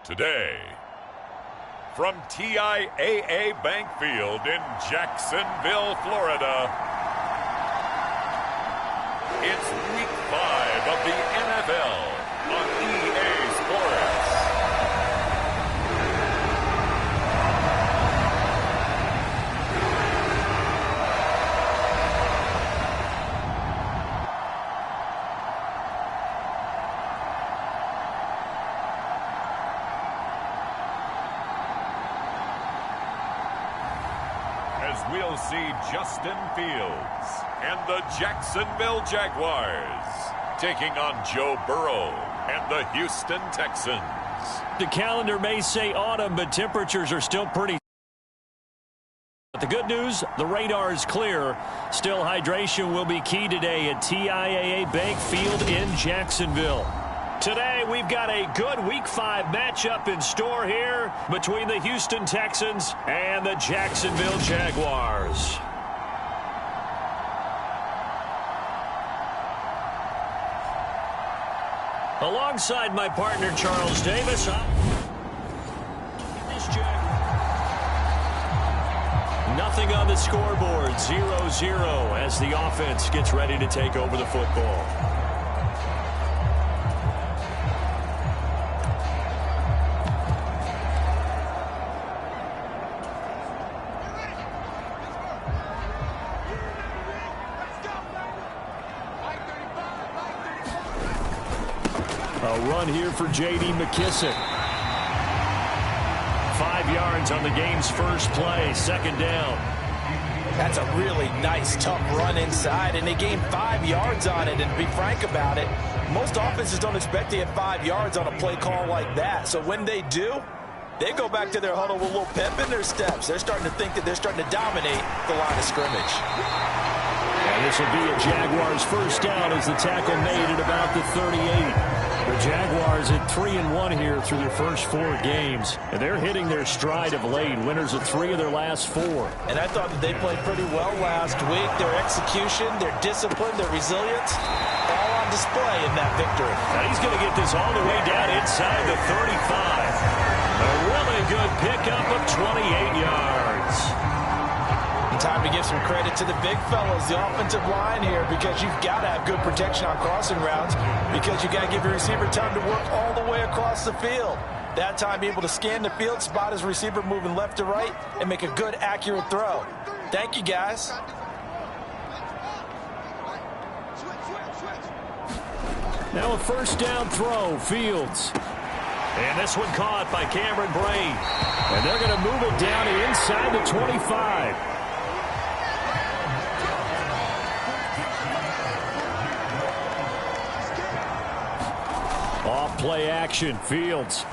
today. From TIAA Bank Field in Jacksonville, Florida, it's Week 5 of the NFL on EA Sports. As we'll see Justin Fields and the Jacksonville Jaguars taking on Joe Burrow and the Houston Texans. The calendar may say autumn, but temperatures are still pretty. But the good news, the radar is clear. Still, hydration will be key today at TIAA Bank Field in Jacksonville. Today, we've got a good Week 5 matchup in store here between the Houston Texans and the Jacksonville Jaguars. Alongside my partner, Charles Davis. Nothing on the scoreboard, 0-0 as the offense gets ready to take over the football. A run here for J.D. McKissick. 5 yards on the game's first play, second down. That's a really nice, tough run inside, and they gained 5 yards on it. And to be frank about it, most offenses don't expect to get 5 yards on a play call like that. So when they do, they go back to their huddle with a little pep in their steps. They're starting to think that they're starting to dominate the line of scrimmage. And this will be a Jaguars first down as the tackle made at about the 38. The Jaguars at 3-1 here through their first 4 games. And they're hitting their stride of late. Winners of 3 of their last 4. And I thought that they played pretty well last week. Their execution, their discipline, their resilience, all on display in that victory. Now he's going to get this all the way down inside the 35. A really good pickup of 28 yards. Time to give some credit to the big fellas, the offensive line here, because you've got to have good protection on crossing routes, because you got to give your receiver time to work all the way across the field. That time, be able to scan the field, spot his receiver moving left to right, and make a good, accurate throw. Thank you, guys. Now a first down throw, Fields. And this one caught by Cameron Braid. And they're going to move it down to inside the 25. Off-play action, Fields.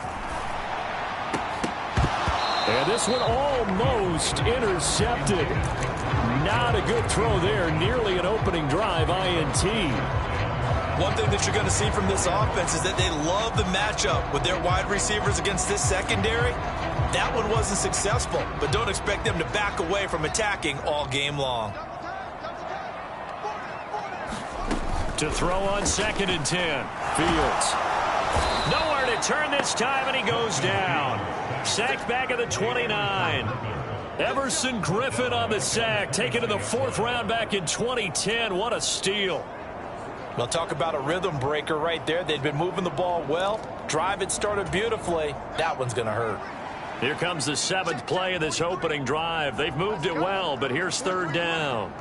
And this one almost intercepted. Not a good throw there. Nearly an opening drive, INT. One thing that you're going to see from this offense is that they love the matchup with their wide receivers against this secondary. That one wasn't successful, but don't expect them to back away from attacking all game long. To throw on 2nd and 10. Fields. Nowhere to turn this time, and he goes down. Sacked back at the 29. Everson Griffin on the sack, taken to the 4th round back in 2010. What a steal. Well, talk about a rhythm breaker right there. They'd been moving the ball well. Drive it started beautifully. That one's going to hurt. Here comes the 7th play of this opening drive. They've moved it well, but here's 3rd down.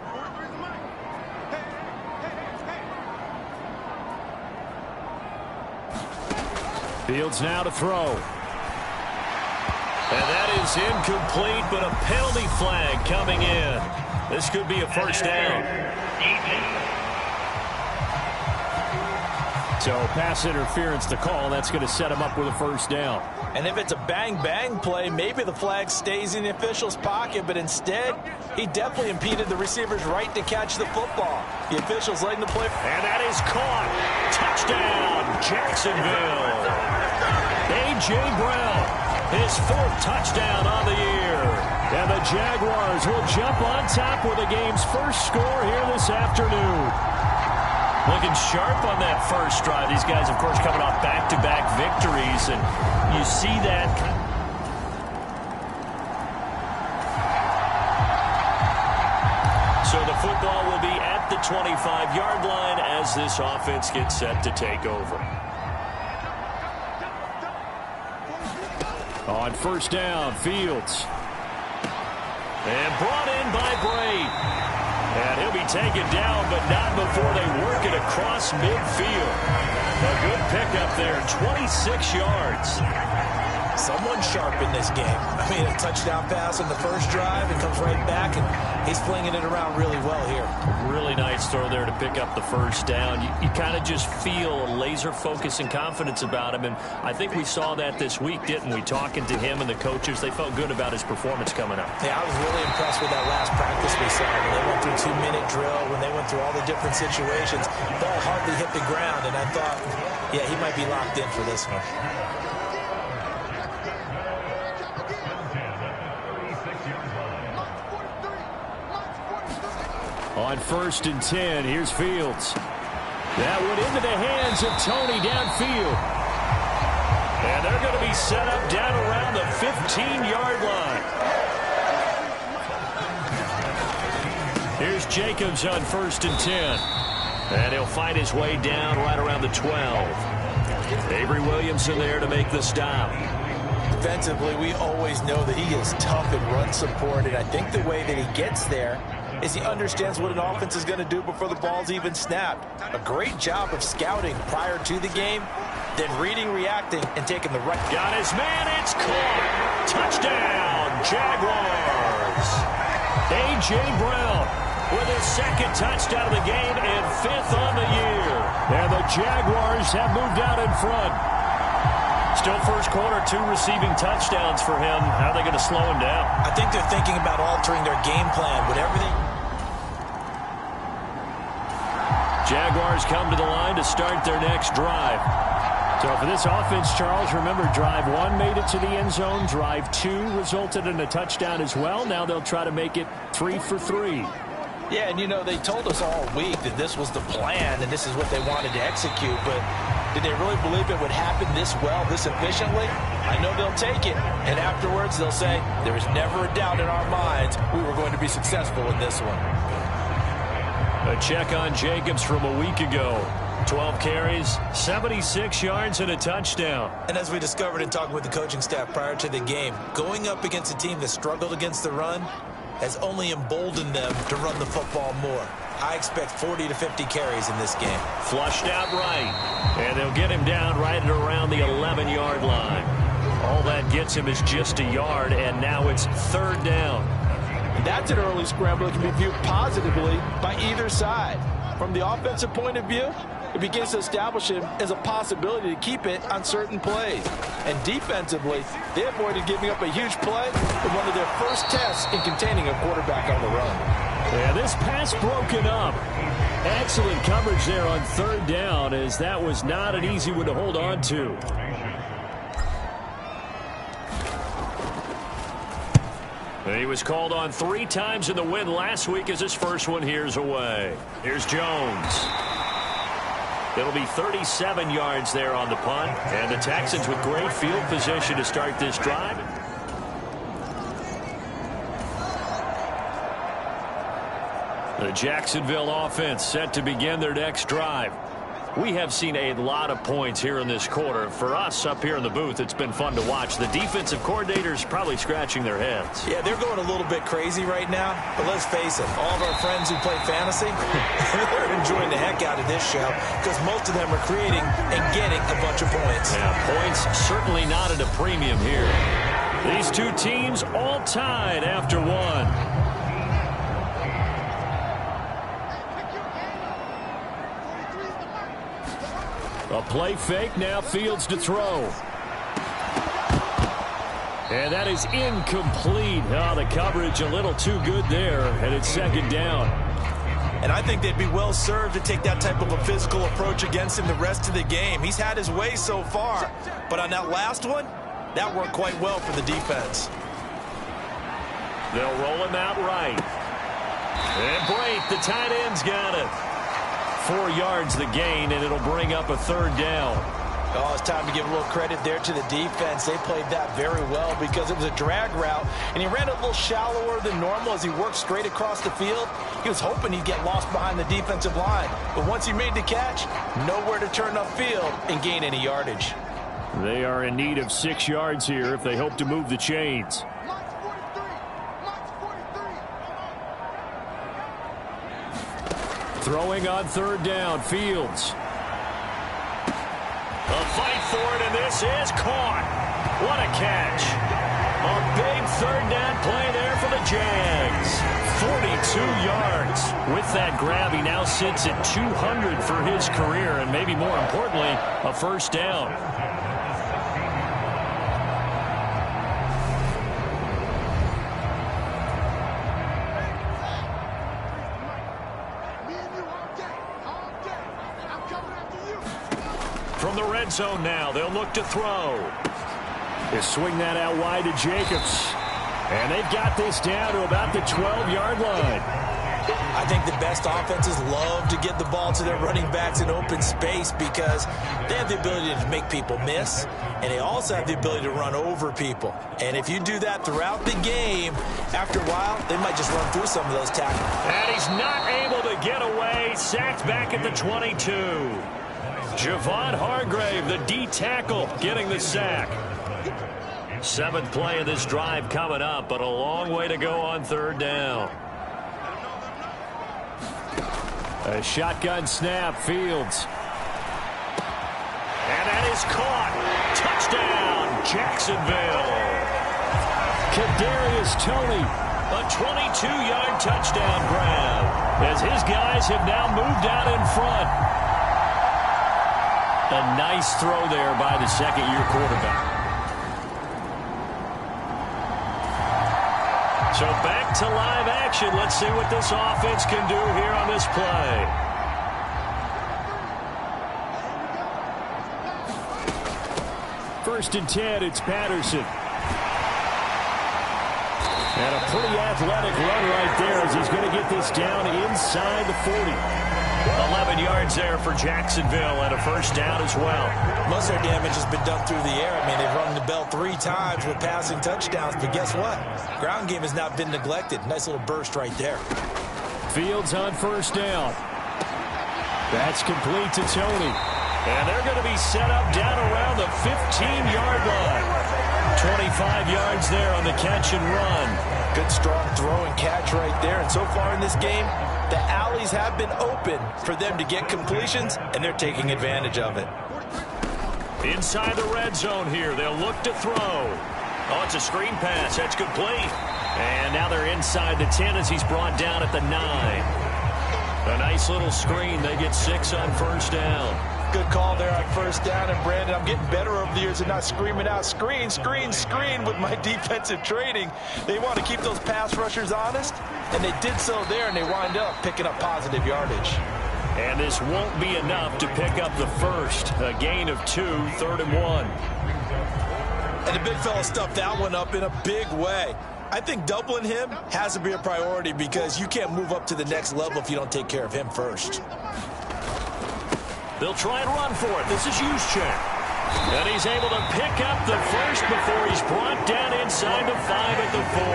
Fields now to throw. And that is incomplete, but a penalty flag coming in. This could be a first down. So pass interference to call. That's going to set him up with a first down. And if it's a bang-bang play, maybe the flag stays in the official's pocket, but instead, he definitely impeded the receiver's right to catch the football. The official's letting the play. And that is caught. Touchdown, Jacksonville. A.J. Brown, his 4th touchdown on the year. And the Jaguars will jump on top with the game's first score here this afternoon. Looking sharp on that first drive. These guys, of course, coming off back-to-back victories, and you see that. So the football will be at the 25-yard line as this offense gets set to take over. On first down, Fields. And brought in by Bray. And he'll be taken down, but not before they work it across midfield. A good pickup there, 26 yards. Someone sharp in this game. I mean, a touchdown pass on the first drive and comes right back, and he's flinging it around really well here. Really nice throw there to pick up the first down. You kind of just feel a laser focus and confidence about him, and I think we saw that this week, didn't we? Talking to him and the coaches, they felt good about his performance coming up. Yeah, I was really impressed with that last practice we saw. When they went through 2-minute drill, when they went through all the different situations, ball hardly hit the ground, and I thought, yeah, he might be locked in for this one. On first and 10, here's Fields. That went into the hands of Tony downfield. And they're going to be set up down around the 15-yard line. Here's Jacobs on first and 10. And he'll find his way down right around the 12. Avery Williamson there to make the stop. Defensively, we always know that he is tough in run support, and I think the way that he gets there is he understands what an offense is going to do before the ball's even snapped. A great job of scouting prior to the game, then reading, reacting, and taking the right. Got his man, it's caught. Touchdown, Jaguars. A.J. Brown with his second touchdown of the game and 5th on the year. And the Jaguars have moved out in front. Still first quarter, 2 receiving touchdowns for him. How are they going to slow him down? I think they're thinking about altering their game plan with everything. Jaguars come to the line to start their next drive. So for this offense, Charles, remember, drive 1 made it to the end zone. Drive 2 resulted in a touchdown as well. Now they'll try to make it 3 for 3. Yeah, and you know, they told us all week that this was the plan and this is what they wanted to execute, but did they really believe it would happen this well, this efficiently? I know they'll take it, and afterwards they'll say, there was never a doubt in our minds we were going to be successful in this one. A check on Jacobs from a week ago. 12 carries, 76 yards, and a touchdown. And as we discovered in talking with the coaching staff prior to the game, going up against a team that struggled against the run has only emboldened them to run the football more. I expect 40 to 50 carries in this game. Flushed out right, and they'll get him down right at around the 11-yard line. All that gets him is just a yard, and now it's 3rd down. That's an early scramble that can be viewed positively by either side. From the offensive point of view, it begins to establish him as a possibility to keep it on certain plays. And defensively, they avoided giving up a huge play in one of their first tests in containing a quarterback on the run. Yeah, this pass broken up. Excellent coverage there on 3rd down, as that was not an easy one to hold on to. He was called on 3 times in the win last week as his first one here's away. Here's Jones. It'll be 37 yards there on the punt. And the Texans with great field position to start this drive. The Jacksonville offense set to begin their next drive. We have seen a lot of points here in this quarter. For us up here in the booth, it's been fun to watch. The defensive coordinators probably scratching their heads. Yeah, they're going a little bit crazy right now. But let's face it, all of our friends who play fantasy, they're enjoying the heck out of this show because most of them are creating and getting a bunch of points. Yeah, points certainly not at a premium here. These two teams all tied after 1. A play fake, now Fields to throw. And that is incomplete. Oh, the coverage a little too good there, and it's 2nd down. And I think they'd be well served to take that type of a physical approach against him the rest of the game. He's had his way so far, but on that last one, that worked quite well for the defense. They'll roll him out right. And Brate, the tight end's got it. 4 yards the gain, and it'll bring up a 3rd down. Oh, it's time to give a little credit there to the defense. They played that very well because it was a drag route, and he ran a little shallower than normal as he worked straight across the field. He was hoping he'd get lost behind the defensive line, but once he made the catch, nowhere to turn upfield and gain any yardage. They are in need of 6 yards here if they hope to move the chains. Throwing on 3rd down, Fields. A fight for it, and this is caught. What a catch. A big 3rd down play there for the Jags. 42 yards. With that grab, he now sits at 200 for his career, and maybe more importantly, a 1st down. From the red zone now, they'll look to throw. They swing that out wide to Jacobs. And they've got this down to about the 12-yard line. I think the best offenses love to get the ball to their running backs in open space because they have the ability to make people miss, and they also have the ability to run over people. And if you do that throughout the game, after a while, they might just run through some of those tackles. And he's not able to get away. Sacked back at the 22. Javon Hargrave, the D tackle, getting the sack. 7th play of this drive coming up, but a long way to go on 3rd down. A shotgun snap, Fields. And that is caught. Touchdown, Jacksonville. Kadarius Toney, a 22-yard touchdown grab, as his guys have now moved out in front. A nice throw there by the 2nd-year quarterback. So back to live action. Let's see what this offense can do here on this play. First and 10, it's Patterson. And a pretty athletic run right there as he's going to get this down inside the 40. 11 yards there for Jacksonville and a 1st down as well. Most of their damage has been done through the air. I mean, they've rung the bell 3 times with passing touchdowns, but guess what? Ground game has not been neglected. Nice little burst right there. Fields on 1st down. That's complete to Toney. And they're going to be set up down around the 15-yard line. 25 yards there on the catch and run. Good strong throw and catch right there. And so far in this game, the alleys have been open for them to get completions, and they're taking advantage of it. Inside the red zone here, they'll look to throw. Oh, it's a screen pass. That's complete. And now they're inside the 10 as he's brought down at the 9. A nice little screen. They get 6 on 1st down. Good call there on 1st down. And, Brandon, I'm getting better over the years at not screaming out screen, screen, screen with my defensive training. They want to keep those pass rushers honest, and they did so there, and they wind up picking up positive yardage. And this won't be enough to pick up the 1st. A gain of 2, 3rd and 1. And the big fella stuffed that one up in a big way. I think doubling him has to be a priority because you can't move up to the next level if you don't take care of him first. They'll try and run for it. This is Juszczyk. And he's able to pick up the 1st before he's brought down inside the 5 at the 4.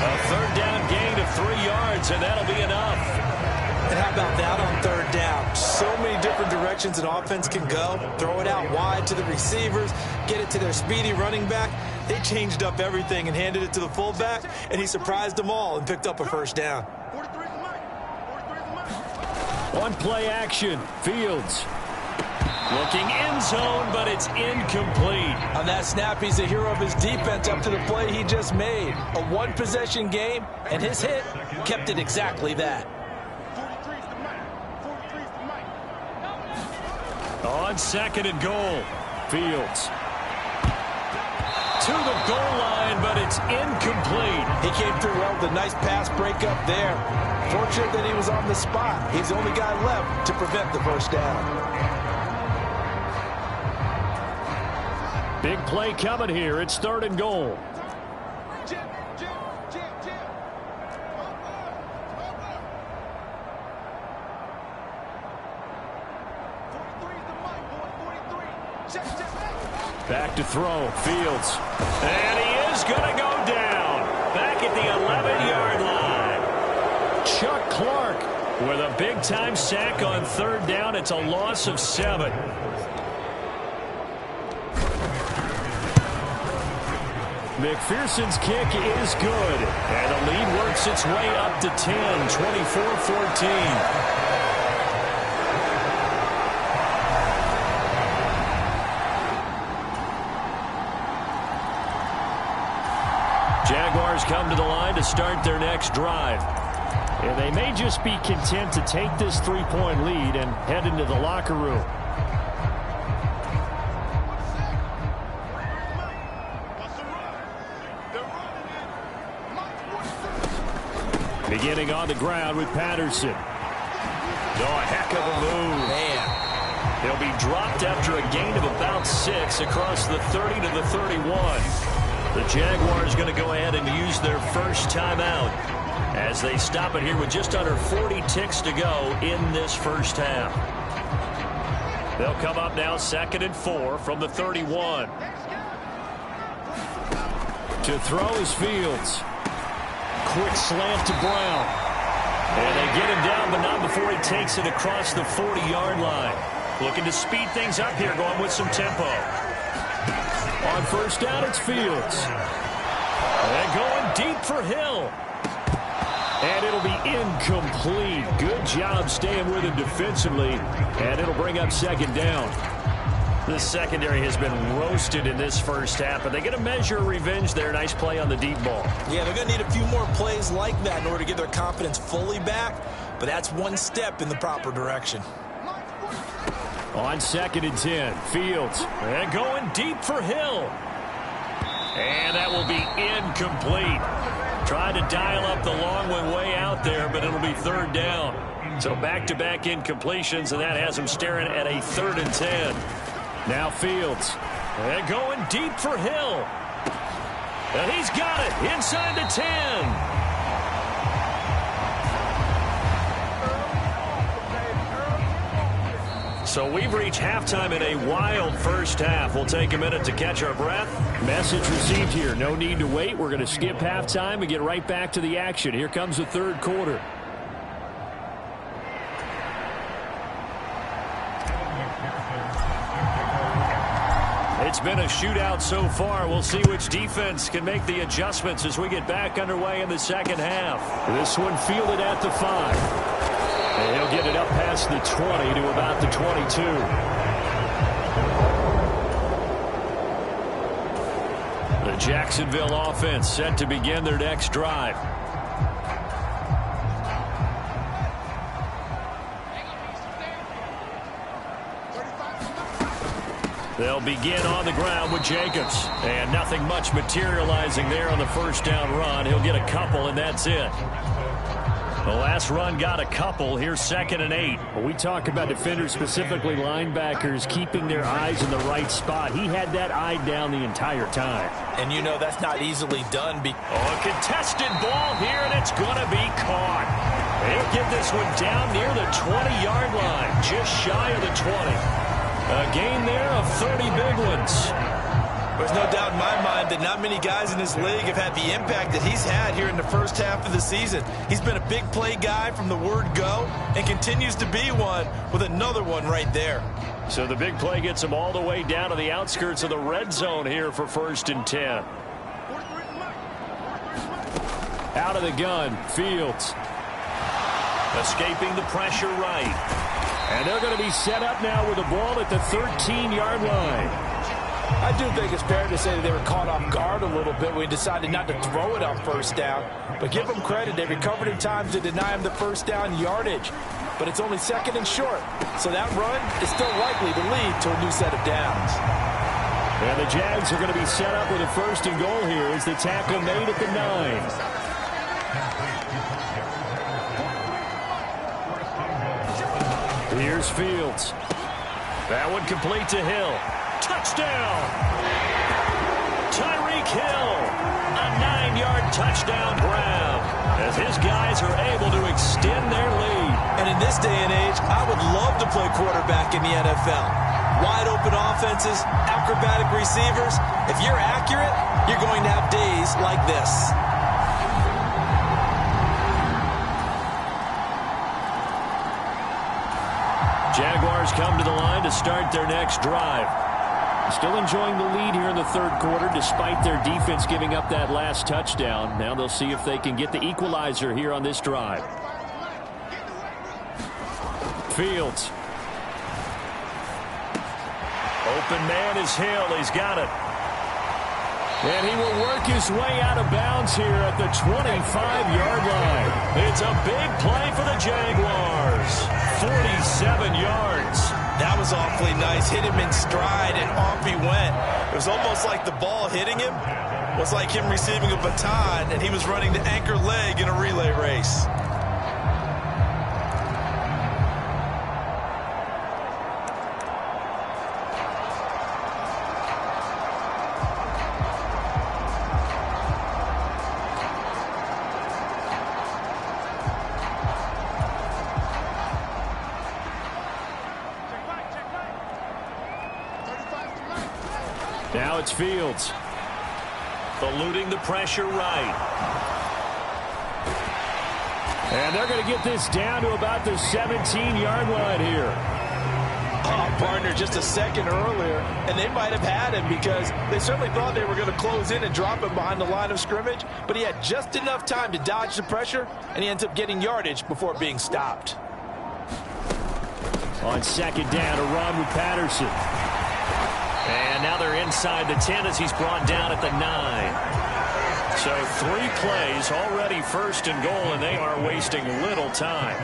A 3rd down gain of 3 yards, and that'll be enough. And how about that on 3rd down? So many different directions an offense can go. Throw it out wide to the receivers, get it to their speedy running back. They changed up everything and handed it to the fullback, and he surprised them all and picked up a 1st down. On play action, Fields. Looking end zone, but it's incomplete. On that snap, he's the hero of his defense up to the play he just made. A one-possession game, and his hit kept it exactly that. On 2nd and goal, Fields. To the goal line, but it's incomplete. He came through well with a nice pass breakup there. Fortunate that he was on the spot. He's the only guy left to prevent the 1st down. Big play coming here. It's 3rd and goal. Back to throw. Fields. And he is going to go down. Back at the 11-yard line. Chuck Clark with a big-time sack on third down. It's a loss of 7. McPherson's kick is good. And the lead works its way up to 10, 24-14. Jaguars come to the line to start their next drive. And they may just be content to take this 3-point lead and head into the locker room. Beginning on the ground with Patterson. Oh, a heck of a move. Man. He'll be dropped after a gain of about 6 across the 30 to the 31. The Jaguars going to go ahead and use their first timeout as they stop it here with just under 40 ticks to go in this first half. They'll come up now 2nd and 4 from the 31. To throw is Fields. Quick slant to Brown. And they get him down, but not before he takes it across the 40-yard line. Looking to speed things up here, going with some tempo. On first down, it's Fields. And going deep for Hill. And it'll be incomplete. Good job staying with him defensively. And it'll bring up 2nd down. The secondary has been roasted in this first half, but they get a measure of revenge there. Nice play on the deep ball. Yeah, they're going to need a few more plays like that in order to get their confidence fully back, but that's one step in the proper direction. On 2nd and 10, Fields. And going deep for Hill. And that will be incomplete. Trying to dial up the long one way out there, but it'll be 3rd down. So back-to-back incompletions, and that has him staring at a 3rd and 10. Now Fields. And going deep for Hill. And he's got it inside the 10. So we've reached halftime in a wild first half. We'll take a minute to catch our breath. Message received here. No need to wait. We're going to skip halftime and get right back to the action. Here comes the 3rd quarter. It's been a shootout so far. We'll see which defense can make the adjustments as we get back underway in the second half. This one fielded at the 5. And he'll get it up past the 20 to about the 22. The Jacksonville offense set to begin their next drive. They'll begin on the ground with Jacobs. And nothing much materializing there on the first down run. He'll get a couple, and that's it. The last run got a couple. Here's 2nd and 8. When we talk about defenders, specifically linebackers, keeping their eyes in the right spot, he had that eye down the entire time. And you know that's not easily done. A contested ball here, and it's going to be caught. They'll get this one down near the 20-yard line, just shy of the 20. A gain there of 30 big ones. There's no doubt in my mind that not many guys in this league have had the impact that he's had here in the first half of the season. He's been a big play guy from the word go and continues to be one with another one right there. So the big play gets him all the way down to the outskirts of the red zone here for 1st and 10. Out of the gun, Fields. Escaping the pressure right. And they're going to be set up now with the ball at the 13-yard line. I do think it's fair to say that they were caught off guard a little bit when we decided not to throw it on first down. But give them credit. They recovered in time to deny him the first down yardage. But it's only 2nd and short. So that run is still likely to lead to a new set of downs. And the Jags are going to be set up with a 1st and goal here as the tackle made at the 9. Here's Fields. That one complete to Hill. Touchdown! Tyreek Hill, a 9-yard touchdown grab as his guys are able to extend their lead. And in this day and age, I would love to play quarterback in the NFL. wide open offenses, acrobatic receivers. If you're accurate, you're going to have days like this. Jaguars come to the line to start their next drive. Still enjoying the lead here in the third quarter despite their defense giving up that last touchdown. Now they'll see if they can get the equalizer here on this drive. Fields. Open man is Hill. He's got it. And he will work his way out of bounds here at the 25-yard line. It's a big play for the Jaguars. 47 yards. That was awfully nice. Hit him in stride, and off he went. It was almost like the ball hitting him was like him receiving a baton, and he was running the anchor leg in a relay race. Now it's Fields. Eluding the pressure right. And they're going to get this down to about the 17-yard line here. Oh, partner, just a second earlier, and they might have had him because they certainly thought they were going to close in and drop him behind the line of scrimmage, but he had just enough time to dodge the pressure, and he ends up getting yardage before being stopped. On second down, a run with Patterson. And now they're inside the 10 as he's brought down at the 9. So 3 plays, already first and goal, and they are wasting little time.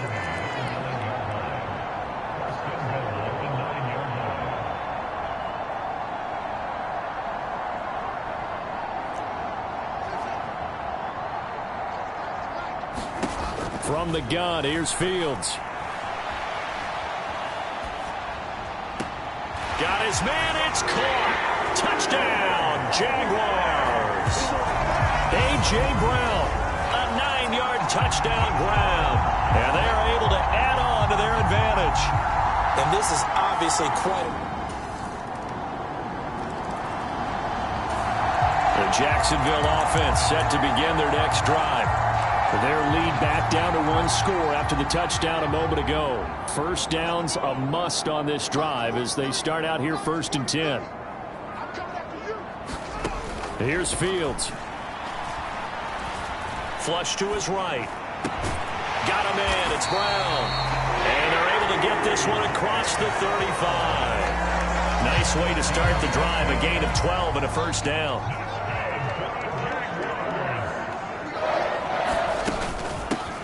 From the gun, here's Fields. Got his man, it's caught. Touchdown, Jaguars. A.J. Brown, a 9-yard touchdown grab. And they are able to add on to their advantage. And this is obviously quite... The Jacksonville offense set to begin their next drive. Their lead back down to 1 score after the touchdown a moment ago. First down's a must on this drive as they start out here 1st and 10. Here's Fields. Flush to his right. Got a man. It's Brown. And they're able to get this one across the 35. Nice way to start the drive. A gain of 12 and a first down.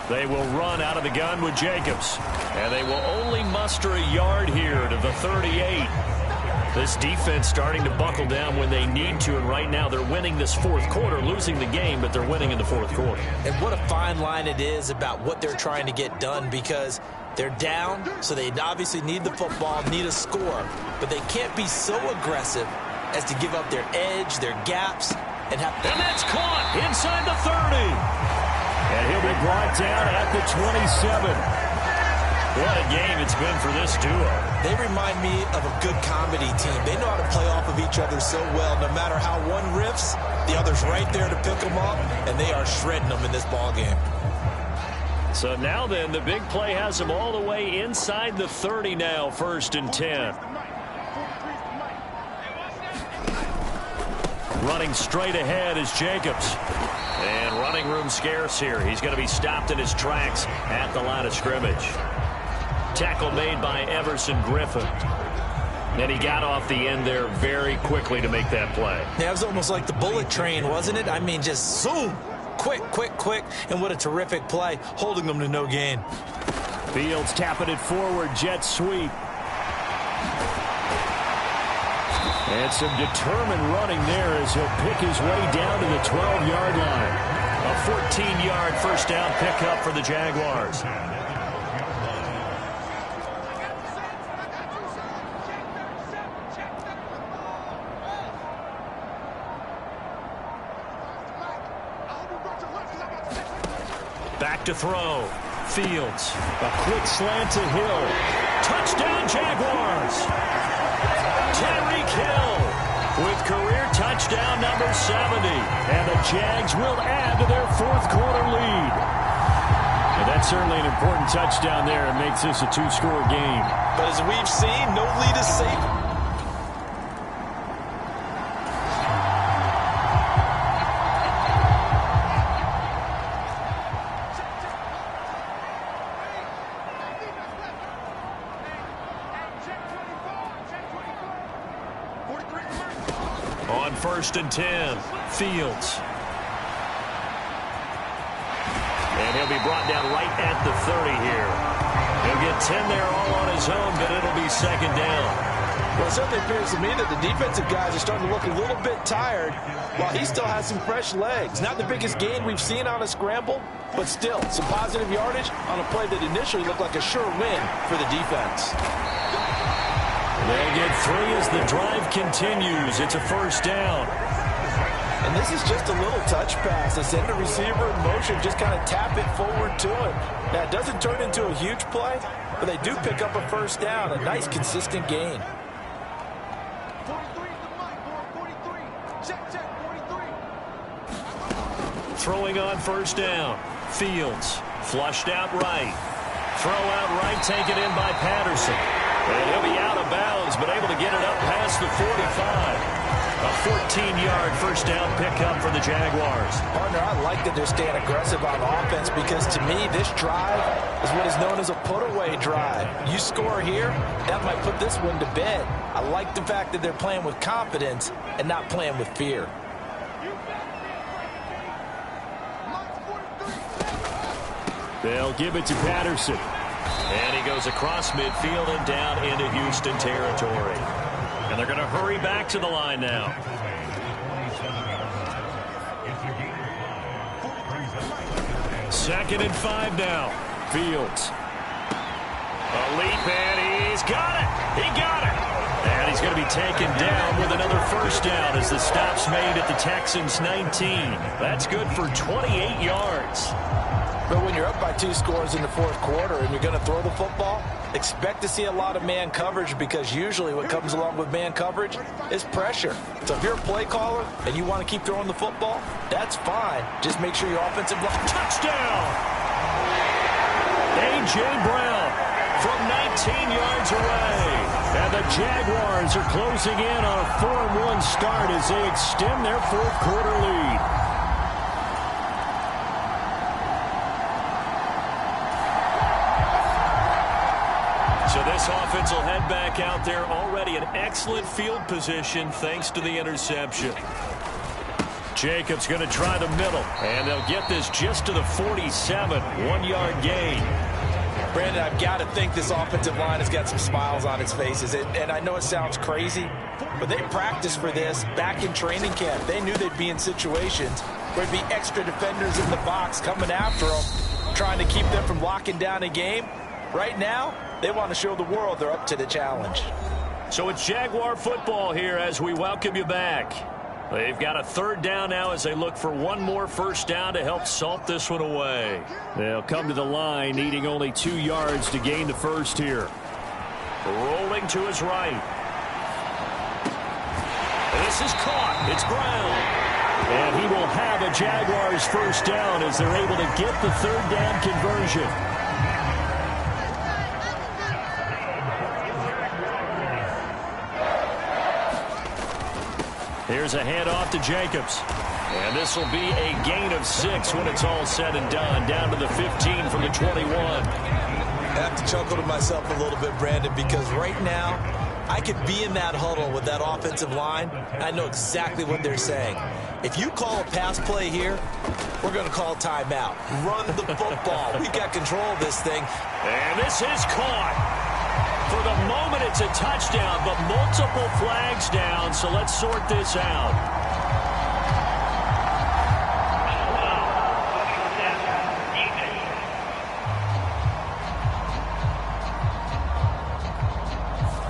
They will run out of the gun with Jacobs. And they will only muster a yard here to the 38. This defense starting to buckle down when they need to. And right now they're winning this 4th quarter, losing the game, but they're winning in the 4th quarter. And what a fine line it is about what they're trying to get done because they're down, so they obviously need the football, need a score. But they can't be so aggressive as to give up their edge, their gaps, and have... And that's caught inside the 30. And he'll be brought down at the 27. What a game it's been for this duo. They remind me of a good comedy team. They know how to play off of each other so well. No matter how one riffs, the other's right there to pick them up, and they are shredding them in this ball game. So now then, the big play has them all the way inside the 30 now, 1st and 10. Running straight ahead is Jacobs. And running room scarce here. He's going to be stopped in his tracks at the line of scrimmage. Tackle made by Everson Griffin. And he got off the end there very quickly to make that play. Yeah, it was almost like the bullet train, wasn't it? I mean, just zoom. Quick, quick, quick. And what a terrific play, holding them to no gain. Fields tapping it forward, jet sweep. And some determined running there as he'll pick his way down to the 12-yard line. A 14-yard first down pickup for the Jaguars. Back to throw. Fields. A quick slant to Hill. Touchdown, Jaguars. Tyreek Hill with career touchdown number 70. And the Jags will add to their fourth quarter lead. And that's certainly an important touchdown there. It makes this a two-score game. But as we've seen, no lead is safe. On 1st and 10, Fields. And he'll be brought down right at the 30 here. He'll get 10 there all on his own, but it'll be second down. Well, it certainly appears to me that the defensive guys are starting to look a little bit tired while he still has some fresh legs. Not the biggest gain we've seen on a scramble, but still some positive yardage on a play that initially looked like a sure win for the defense. They'll get 3 as the drive continues. It's a first down. And this is just a little touch pass. They send the receiver in motion, just kind of tap it forward to him. Now, it doesn't turn into a huge play, but they do pick up a first down. A nice, consistent gain. 43. Check, 43. Throwing on first down. Fields flushed out right. Throw out right, taken in by Patterson. And he'll be out of bounds, but able to get it up past the 45. A 14-yard first down pickup for the Jaguars. Partner, I like that they're staying aggressive on offense because to me, this drive is what is known as a put-away drive. You score here, that might put this one to bed. I like the fact that they're playing with confidence and not playing with fear. They'll give it to Patterson. And he goes across midfield and down into Houston territory. And they're going to hurry back to the line now. Second and 5 now. Fields. A leap, and he's got it. He got it. And he's going to be taken down with another first down as the stop's made at the Texans' 19. That's good for 28 yards. But when you're up by 2 scores in the fourth quarter and you're going to throw the football, expect to see a lot of man coverage because usually what comes along with man coverage is pressure. So if you're a play caller and you want to keep throwing the football, that's fine. Just make sure your offensive line. Touchdown! A.J. Brown from 19 yards away. And the Jaguars are closing in on a 4-1 start as they extend their fourth quarter lead. So this offense will head back out there, already in excellent field position thanks to the interception. Jacobs going to try the middle, and they'll get this just to the 47, 1-yard gain. Brandon, I've got to think this offensive line has got some smiles on its faces. And I know it sounds crazy, but they practiced for this back in training camp. They knew they'd be in situations where there'd be extra defenders in the box coming after them, trying to keep them from locking down a game. Right now, they want to show the world they're up to the challenge. So it's Jaguar football here as we welcome you back. They've got a third down now as they look for one more first down to help salt this one away. They'll come to the line needing only 2 yards to gain the first here. Rolling to his right. This is caught. It's Brown. And he will have a Jaguars first down as they're able to get the third down conversion. Here's a handoff to Jacobs. And this will be a gain of 6 when it's all said and done. Down to the 15 from the 21. I have to chuckle to myself a little bit, Brandon, because right now I could be in that huddle with that offensive line. I know exactly what they're saying. If you call a pass play here, we're going to call timeout. Run the football. We got control of this thing. And this is caught. For the moment, it's a touchdown, but multiple flags down, so let's sort this out.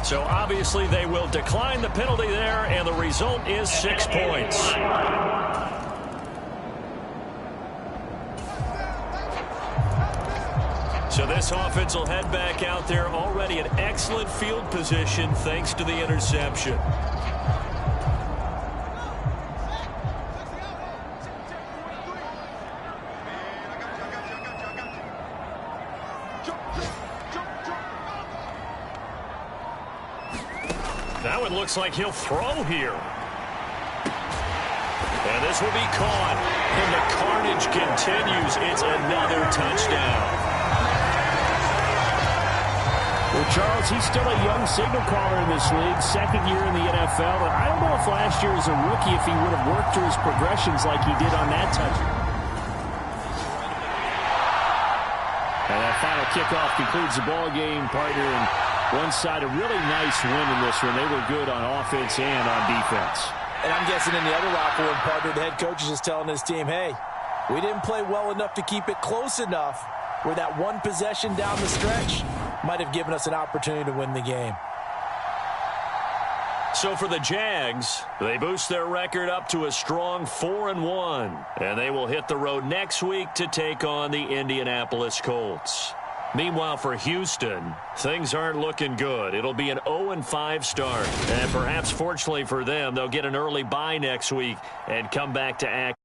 So obviously they will decline the penalty there, and the result is 6 points. So this offense will head back out there, already in excellent field position thanks to the interception. Now it looks like he'll throw here. And this will be caught. And the carnage continues. It's another touchdown. Well, Charles, he's still a young signal caller in this league, second year in the NFL. And I don't know if last year as a rookie, if he would have worked through his progressions like he did on that touchdown. And that final kickoff concludes the ball game, partner. And one side, a really nice win in this one. They were good on offense and on defense. And I'm guessing in the other locker room, partner, the head coach is just telling his team, hey, we didn't play well enough to keep it close enough where that one possession down the stretch might have given us an opportunity to win the game. So for the Jags, they boost their record up to a strong 4-1. And they will hit the road next week to take on the Indianapolis Colts. Meanwhile, for Houston, things aren't looking good. It'll be an 0-5 start. And perhaps fortunately for them, they'll get an early bye next week and come back to action.